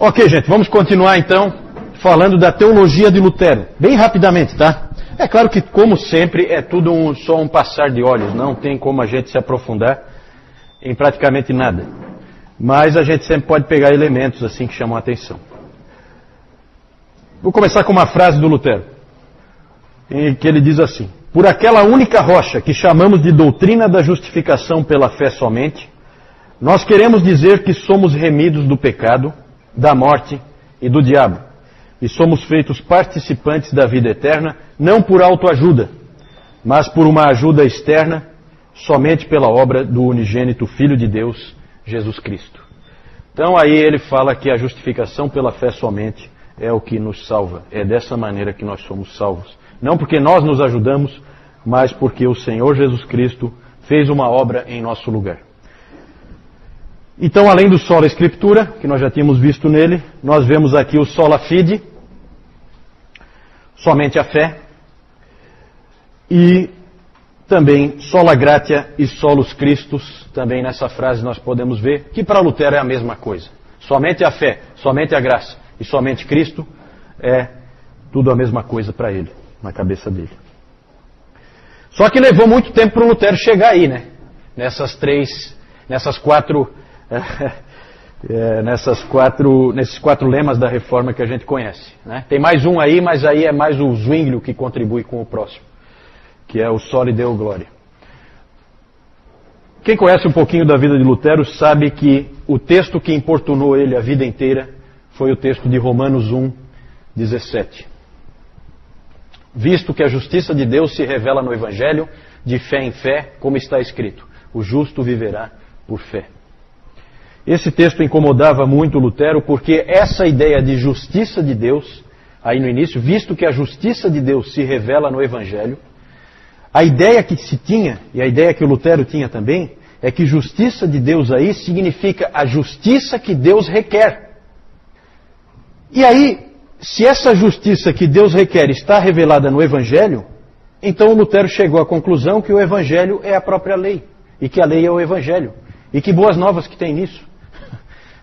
Ok, gente, vamos continuar então falando da teologia de Lutero. Bem rapidamente, tá? É claro que, como sempre, é tudo só um passar de olhos. Não tem como a gente se aprofundar em praticamente nada. Mas a gente sempre pode pegar elementos assim que chamam a atenção. Vou começar com uma frase do Lutero, em que ele diz assim: por aquela única rocha que chamamos de doutrina da justificação pela fé somente, nós queremos dizer que somos remidos do pecado, da morte e do diabo, e somos feitos participantes da vida eterna, não por autoajuda, mas por uma ajuda externa, somente pela obra do unigênito Filho de Deus, Jesus Cristo. Então aí ele fala que a justificação pela fé somente é o que nos salva. É dessa maneira que nós somos salvos. Não porque nós nos ajudamos, mas porque o Senhor Jesus Cristo fez uma obra em nosso lugar. Então, além do sola escritura, que nós já tínhamos visto nele, nós vemos aqui o sola fide, somente a fé, e também sola gratia e solus Christus, também nessa frase nós podemos ver que para Lutero é a mesma coisa. Somente a fé, somente a graça e somente Cristo é tudo a mesma coisa para ele, na cabeça dele. Só que levou muito tempo para o Lutero chegar aí, né? Nesses quatro lemas da reforma que a gente conhece, né? Tem mais um aí, mas aí é mais o Zwinglio que contribui com o próximo, que é o Soli Deo Gloria. Quem conhece um pouquinho da vida de Lutero sabe que o texto que importunou ele a vida inteira foi o texto de Romanos 1:17. Visto que a justiça de Deus se revela no Evangelho, de fé em fé, como está escrito: o justo viverá por fé. Esse texto incomodava muito Lutero, porque essa ideia de justiça de Deus, aí no início, visto que a justiça de Deus se revela no Evangelho, a ideia que se tinha, e a ideia que o Lutero tinha também, é que justiça de Deus aí significa a justiça que Deus requer. E aí, se essa justiça que Deus requer está revelada no Evangelho, então o Lutero chegou à conclusão que o Evangelho é a própria lei, e que a lei é o Evangelho. E que boas novas que tem nisso.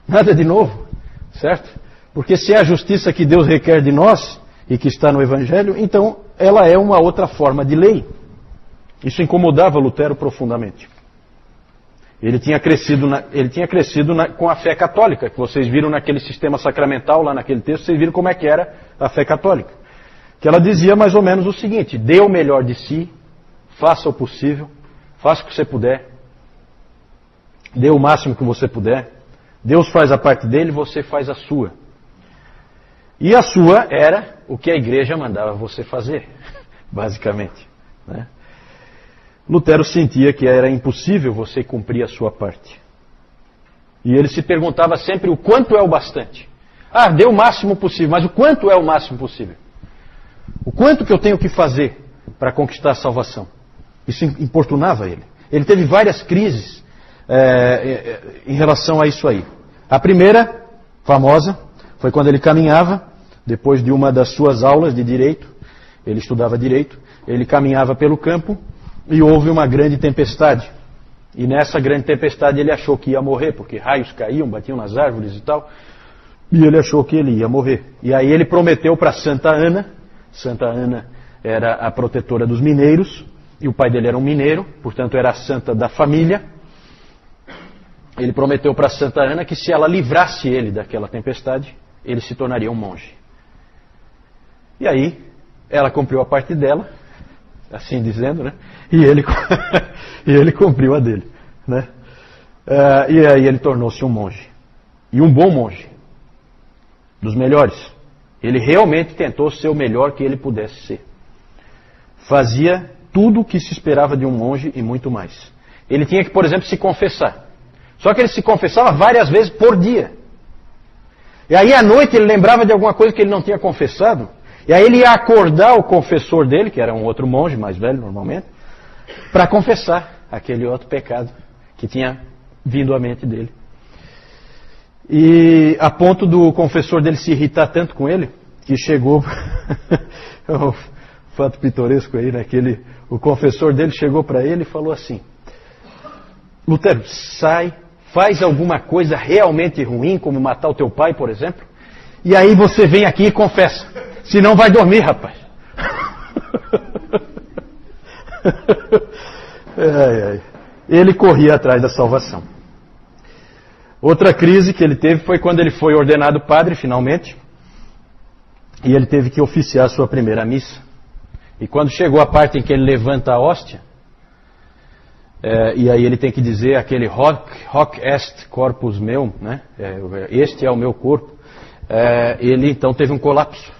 Nada de novo, certo? Porque se é a justiça que Deus requer de nós, e que está no Evangelho, então ela é uma outra forma de lei. Isso incomodava Lutero profundamente. Ele tinha crescido com a fé católica, que vocês viram naquele sistema sacramental, lá naquele texto, vocês viram como é que era a fé católica. Que ela dizia mais ou menos o seguinte: dê o melhor de si, faça o possível, faça o que você puder, dê o máximo que você puder, Deus faz a parte dele, você faz a sua. E a sua era o que a igreja mandava você fazer, basicamente, né? Lutero sentia que era impossível você cumprir a sua parte. E ele se perguntava sempre o quanto é o bastante. Ah, dê o máximo possível, mas o quanto é o máximo possível? O quanto que eu tenho que fazer para conquistar a salvação? Isso importunava ele. Ele teve várias crises em relação a isso aí. A primeira, famosa, foi quando ele caminhava, depois de uma das suas aulas de direito, ele estudava direito, ele caminhava pelo campo, e houve uma grande tempestade. E nessa grande tempestade ele achou que ia morrer, porque raios caíam, batiam nas árvores e tal. E ele achou que ele ia morrer. E aí ele prometeu para Santa Ana. Santa Ana era a protetora dos mineiros. E o pai dele era um mineiro, portanto era a santa da família. Ele prometeu para Santa Ana que se ela livrasse ele daquela tempestade, ele se tornaria um monge. E aí ela cumpriu a parte dela, assim dizendo, né? E ele cumpriu a dele, né? E aí ele tornou-se um monge. E um bom monge. Dos melhores. Ele realmente tentou ser o melhor que ele pudesse ser. Fazia tudo o que se esperava de um monge e muito mais. Ele tinha que, por exemplo, se confessar. Só que ele se confessava várias vezes por dia. E aí à noite ele lembrava de alguma coisa que ele não tinha confessado. E aí ele ia acordar o confessor dele, que era um outro monge, mais velho normalmente, para confessar aquele outro pecado que tinha vindo à mente dele. E a ponto do confessor dele se irritar tanto com ele, que chegou... é um fato pitoresco aí, né? O confessor dele chegou para ele e falou assim: Lutero, sai, faz alguma coisa realmente ruim, como matar o teu pai, por exemplo, e aí você vem aqui e confessa. Senão vai dormir, rapaz. Ele corria atrás da salvação. Outra crise que ele teve foi quando ele foi ordenado padre, finalmente, e ele teve que oficiar a sua primeira missa. E quando chegou a parte em que ele levanta a hóstia, e aí ele tem que dizer aquele hoc est corpus meum, né? Este é o meu corpo, ele então teve um colapso.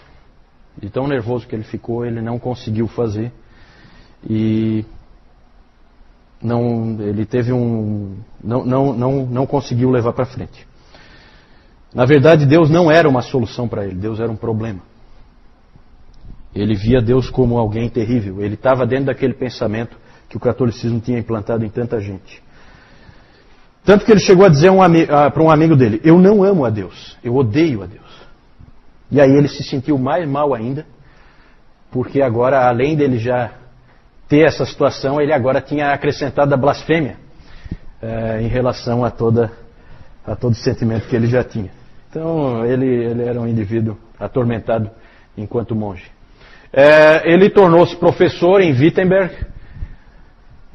De tão nervoso que ele ficou, ele não conseguiu fazer. E ele teve não conseguiu levar para frente. Na verdade, Deus não era uma solução para ele, Deus era um problema. Ele via Deus como alguém terrível. Ele estava dentro daquele pensamento que o catolicismo tinha implantado em tanta gente. Tanto que ele chegou a dizer para um amigo dele: eu não amo a Deus, eu odeio a Deus. E aí ele se sentiu mais mal ainda, porque agora, além dele já ter essa situação, ele agora tinha acrescentado a blasfêmia em relação a todo o sentimento que ele já tinha. Então ele era um indivíduo atormentado enquanto monge. Ele tornou-se professor em Wittenberg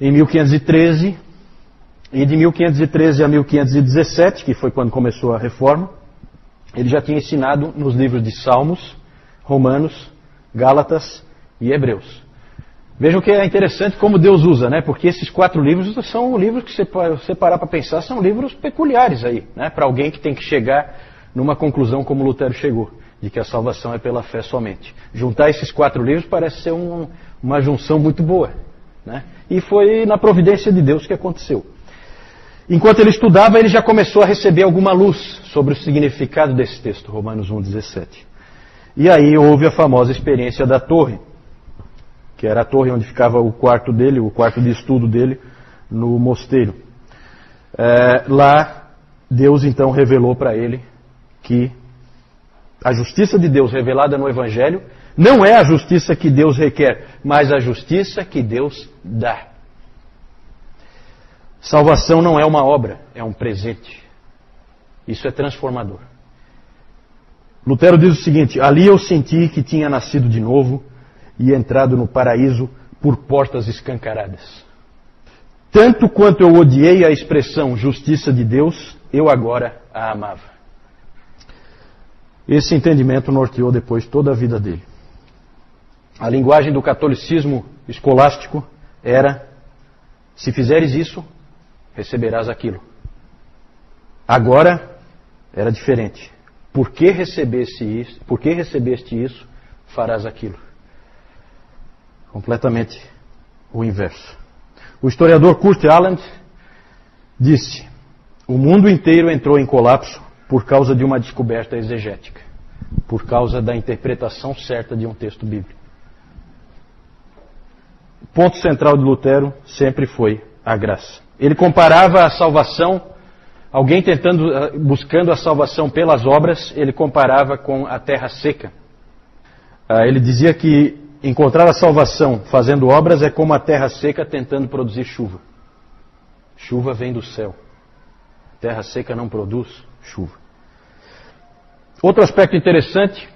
em 1513, e de 1513 a 1517, que foi quando começou a reforma, ele já tinha ensinado nos livros de Salmos, Romanos, Gálatas e Hebreus. Vejam que é interessante como Deus usa, né? Porque esses 4 livros são livros que, se você parar para pensar, são livros peculiares aí, né? Para alguém que tem que chegar numa conclusão como Lutero chegou, de que a salvação é pela fé somente. Juntar esses 4 livros parece ser uma junção muito boa, né? E foi na providência de Deus que aconteceu. Enquanto ele estudava, ele já começou a receber alguma luz sobre o significado desse texto, Romanos 1,17. E aí houve a famosa experiência da torre, que era a torre onde ficava o quarto dele, o quarto de estudo dele, no mosteiro. Lá, Deus então revelou para ele que a justiça de Deus revelada no Evangelho não é a justiça que Deus requer, mas a justiça que Deus dá. Salvação não é uma obra, é um presente. Isso é transformador. Lutero diz o seguinte: ali eu senti que tinha nascido de novo e entrado no paraíso por portas escancaradas. Tanto quanto eu odiei a expressão justiça de Deus, eu agora a amava. Esse entendimento norteou depois toda a vida dele. A linguagem do catolicismo escolástico era: se fizeres isso, receberás aquilo. Agora era diferente. Por que recebeste isso, farás aquilo. Completamente o inverso. O historiador Kurt Aland disse: o mundo inteiro entrou em colapso por causa de uma descoberta exegética, por causa da interpretação certa de um texto bíblico. O ponto central de Lutero sempre foi a graça. Ele comparava a salvação, alguém buscando a salvação pelas obras, ele comparava com a terra seca. Ele dizia que encontrar a salvação fazendo obras é como a terra seca tentando produzir chuva. Chuva vem do céu. Terra seca não produz chuva. Outro aspecto interessante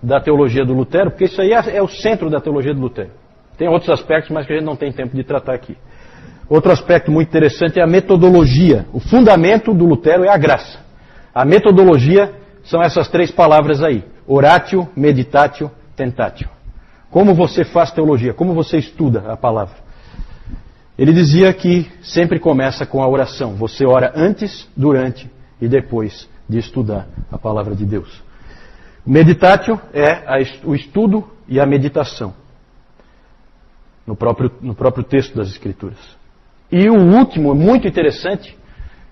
da teologia do Lutero, porque isso aí é o centro da teologia do Lutero. Tem outros aspectos, mas que a gente não tem tempo de tratar aqui. Outro aspecto muito interessante é a metodologia. O fundamento do Lutero é a graça. A metodologia são essas 3 palavras aí: oratio, meditatio, tentatio. Como você faz teologia? Como você estuda a palavra? Ele dizia que sempre começa com a oração. Você ora antes, durante e depois de estudar a palavra de Deus. O meditatio é o estudo e a meditação no próprio texto das Escrituras. E o último, muito interessante,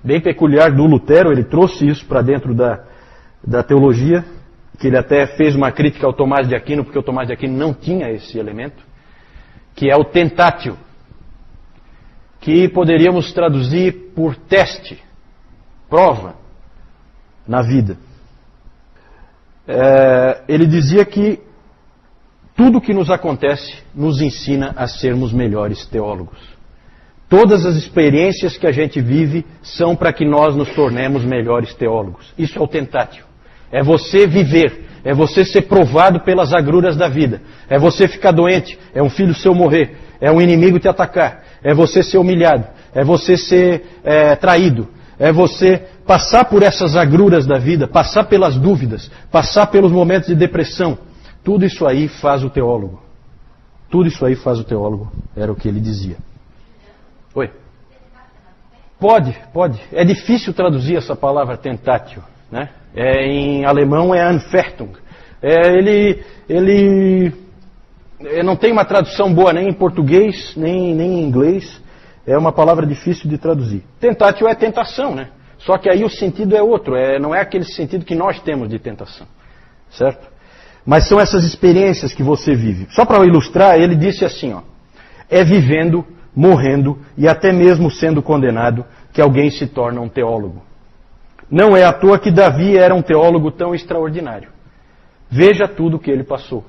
bem peculiar do Lutero, ele trouxe isso para dentro da teologia, que ele até fez uma crítica ao Tomás de Aquino, porque o Tomás de Aquino não tinha esse elemento, que é o tentatio, que poderíamos traduzir por teste, prova na vida. Ele dizia que tudo que nos acontece nos ensina a sermos melhores teólogos. Todas as experiências que a gente vive são para que nós nos tornemos melhores teólogos. Isso é o tentatio. É você viver. É você ser provado pelas agruras da vida. É você ficar doente. É um filho seu morrer. É um inimigo te atacar. É você ser humilhado. É você ser traído. É você passar por essas agruras da vida, passar pelas dúvidas, passar pelos momentos de depressão. Tudo isso aí faz o teólogo. Tudo isso aí faz o teólogo. Era o que ele dizia. Oi? Pode. É difícil traduzir essa palavra tentatio, né? Em alemão é Anfechtung. Ele não tem uma tradução boa nem em português, nem em inglês. É uma palavra difícil de traduzir. Tentatio é tentação, né? Só que aí o sentido é outro. Não é aquele sentido que nós temos de tentação. Certo? Mas são essas experiências que você vive. Só para ilustrar, ele disse assim, ó. É vivendo, morrendo e até mesmo sendo condenado que alguém se torna um teólogo. Não é à toa que Davi era um teólogo tão extraordinário. Veja tudo o que ele passou.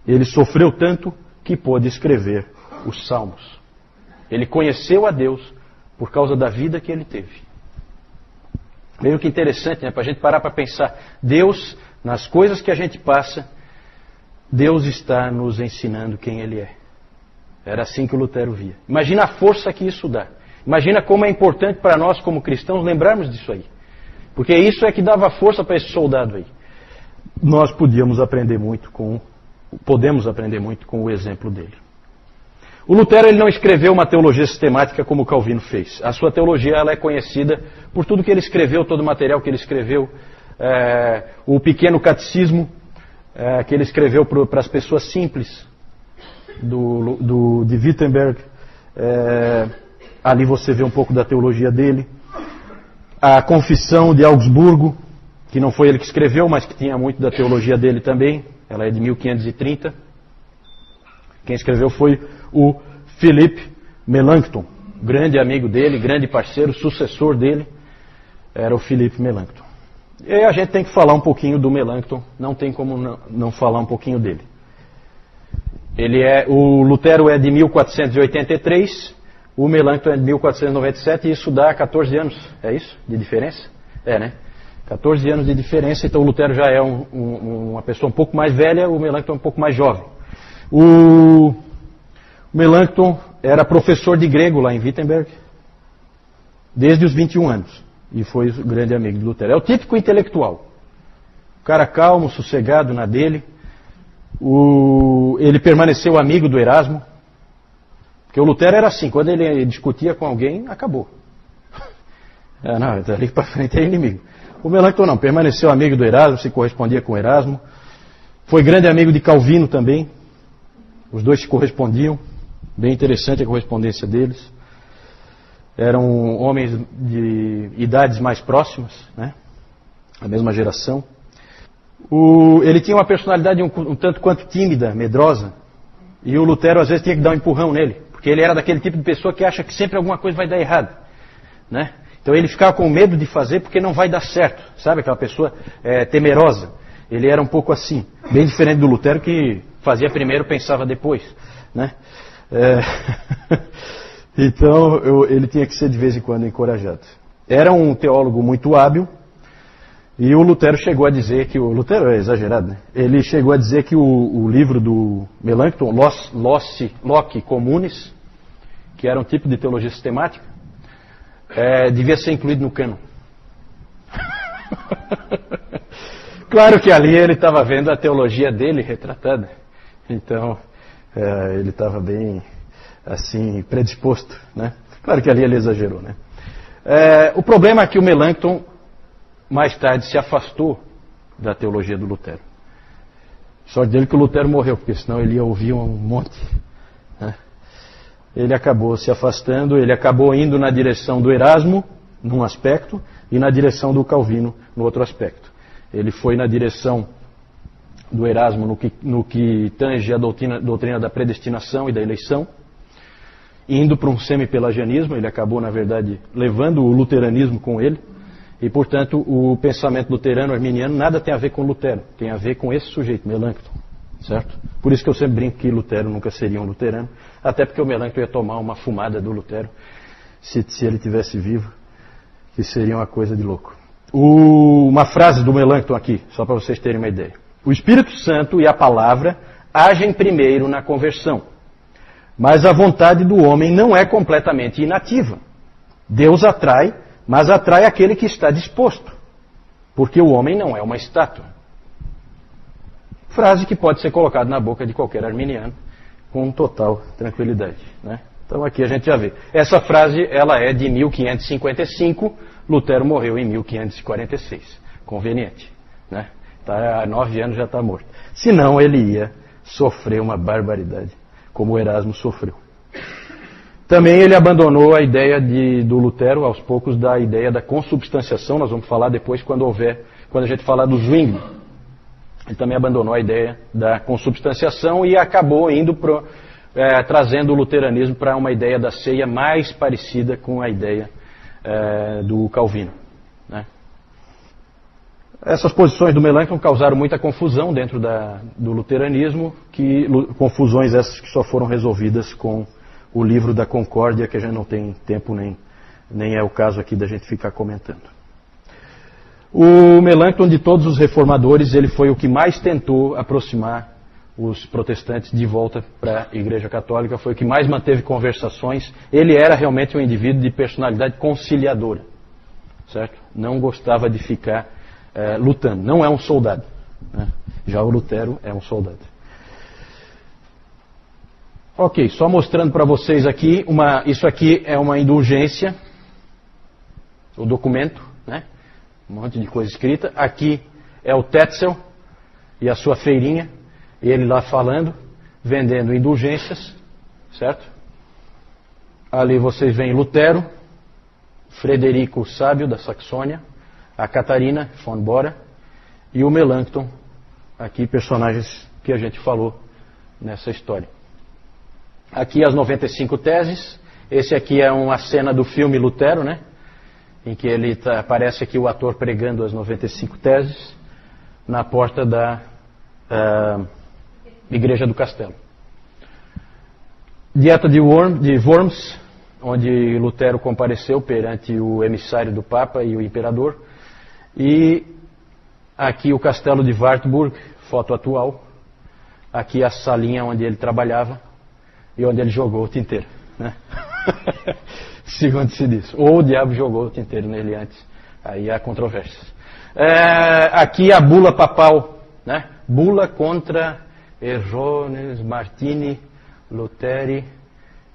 Ele sofreu tanto que pôde escrever os Salmos. Ele conheceu a Deus por causa da vida que ele teve. Meio que interessante, né? Para a gente parar para pensar. Deus, nas coisas que a gente passa, Deus está nos ensinando quem Ele é. Era assim que o Lutero via. Imagina a força que isso dá. Imagina como é importante para nós, como cristãos, lembrarmos disso aí. Porque isso é que dava força para esse soldado aí. Nós podemos aprender muito com o exemplo dele. O Lutero ele não escreveu uma teologia sistemática como o Calvino fez. A sua teologia ela é conhecida por tudo que ele escreveu, todo o material que ele escreveu, o pequeno catecismo que ele escreveu para as pessoas simples de Wittenberg. Ali você vê um pouco da teologia dele. A Confissão de Augsburgo, que não foi ele que escreveu, mas que tinha muito da teologia dele também. Ela é de 1530. Quem escreveu foi o Philippe Melanchthon, grande amigo dele, grande parceiro, sucessor dele, era o Philippe Melanchthon. E a gente tem que falar um pouquinho do Melanchthon, não tem como não falar um pouquinho dele. O Lutero é de 1483, o Melanchthon é de 1497, e isso dá 14 anos, é isso? De diferença? Né? 14 anos de diferença, então o Lutero já é uma pessoa um pouco mais velha, o Melanchthon um pouco mais jovem. O Melanchthon era professor de grego lá em Wittenberg, desde os 21 anos, e foi o grande amigo de Lutero. É o típico intelectual, o cara calmo, sossegado na dele. Ele permaneceu amigo do Erasmo, porque o Lutero era assim, quando ele discutia com alguém, acabou. Não, dali para frente é inimigo. O Melanchthon não, permaneceu amigo do Erasmo, se correspondia com o Erasmo. Foi grande amigo de Calvino também. Os dois se correspondiam. Bem interessante a correspondência deles. Eram homens de idades mais próximas, né? A mesma geração. Ele tinha uma personalidade um tanto quanto tímida, medrosa. E o Lutero às vezes tinha que dar um empurrão nele. Porque ele era daquele tipo de pessoa que acha que sempre alguma coisa vai dar errado, né? Então ele ficava com medo de fazer porque não vai dar certo. Sabe, aquela pessoa temerosa. Ele era um pouco assim. Bem diferente do Lutero que fazia primeiro, pensava depois, né? Então ele tinha que ser de vez em quando encorajado. Era um teólogo muito hábil. E o Lutero chegou a dizer que... O Lutero é exagerado, né? Ele chegou a dizer que o livro do Melanchthon, Loci Communis, que era um tipo de teologia sistemática, devia ser incluído no cânon. Claro que ali ele estava vendo a teologia dele retratada. Então, ele estava bem, assim, predisposto, né? Claro que ali ele exagerou, né? O problema é que o Melanchthon, mais tarde, se afastou da teologia do Lutero. Só dele que o Lutero morreu, porque senão ele ia ouvir um monte, né? Ele acabou se afastando, ele acabou indo na direção do Erasmo, num aspecto, e na direção do Calvino, no outro aspecto. Ele foi na direção do Erasmo no que tange a doutrina da predestinação e da eleição, indo para um semi-pelagianismo. Ele acabou, na verdade, levando o luteranismo com ele, e, portanto, o pensamento luterano, arminiano, nada tem a ver com Lutero, tem a ver com esse sujeito, Melanchthon, certo? Por isso que eu sempre brinco que Lutero nunca seria um luterano, até porque o Melanchthon ia tomar uma fumada do Lutero, se ele tivesse vivo, que seria uma coisa de louco. Uma frase do Melanchthon aqui, só para vocês terem uma ideia. O Espírito Santo e a palavra agem primeiro na conversão, mas a vontade do homem não é completamente inativa. Deus atrai, mas atrai aquele que está disposto, porque o homem não é uma estátua. Frase que pode ser colocada na boca de qualquer arminiano com total tranquilidade, né? Então aqui a gente já vê. Essa frase ela é de 1555, Lutero morreu em 1546. Conveniente, né? Tá, há 9 anos já está morto. Senão ele ia sofrer uma barbaridade, como o Erasmo sofreu. Também ele abandonou a ideia do Lutero, aos poucos, da ideia da consubstanciação. Nós vamos falar depois quando a gente falar do Zwingli. Ele também abandonou a ideia da consubstanciação e acabou indo trazendo o luteranismo para uma ideia da ceia mais parecida com a ideia do Calvino, né? Essas posições do Melanchthon causaram muita confusão dentro do luteranismo, confusões essas que só foram resolvidas com o livro da Concórdia, que a gente não tem tempo nem é o caso aqui da gente ficar comentando. O Melanchthon, de todos os reformadores, ele foi o que mais tentou aproximar os protestantes de volta para a Igreja Católica, foi o que mais manteve conversações. Ele era realmente um indivíduo de personalidade conciliadora, certo? Não gostava de ficar lutando, não é um soldado, né? Já o Lutero é um soldado. Ok, só mostrando para vocês aqui, isso aqui é uma indulgência, o documento, né? Um monte de coisa escrita. Aqui é o Tetzel e a sua feirinha, e ele lá falando, vendendo indulgências, certo? Ali vocês veem Lutero, Frederico o Sábio da Saxônia, a Catarina von Bora e o Melanchthon, aqui personagens que a gente falou nessa história. Aqui as 95 teses. Esse aqui é uma cena do filme Lutero, né? Em que aparece aqui o ator pregando as 95 teses na porta da Igreja do Castelo. Dieta de Worms, onde Lutero compareceu perante o emissário do Papa e o Imperador. E aqui o Castelo de Wartburg, foto atual. Aqui a salinha onde ele trabalhava e onde ele jogou o tinteiro, né? Segundo se diz. Ou o diabo jogou o tinteiro nele antes. Aí há controvérsias. Aqui a bula papal, né? Bula contra Errones, Martini, Luteri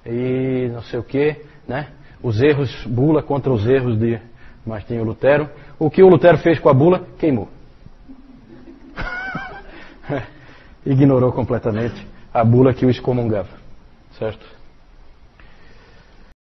e não sei o que, né? Os erros, bula contra os erros de Martinho Lutero. O que o Lutero fez com a bula? Queimou. Ignorou completamente a bula que o excomungava, certo?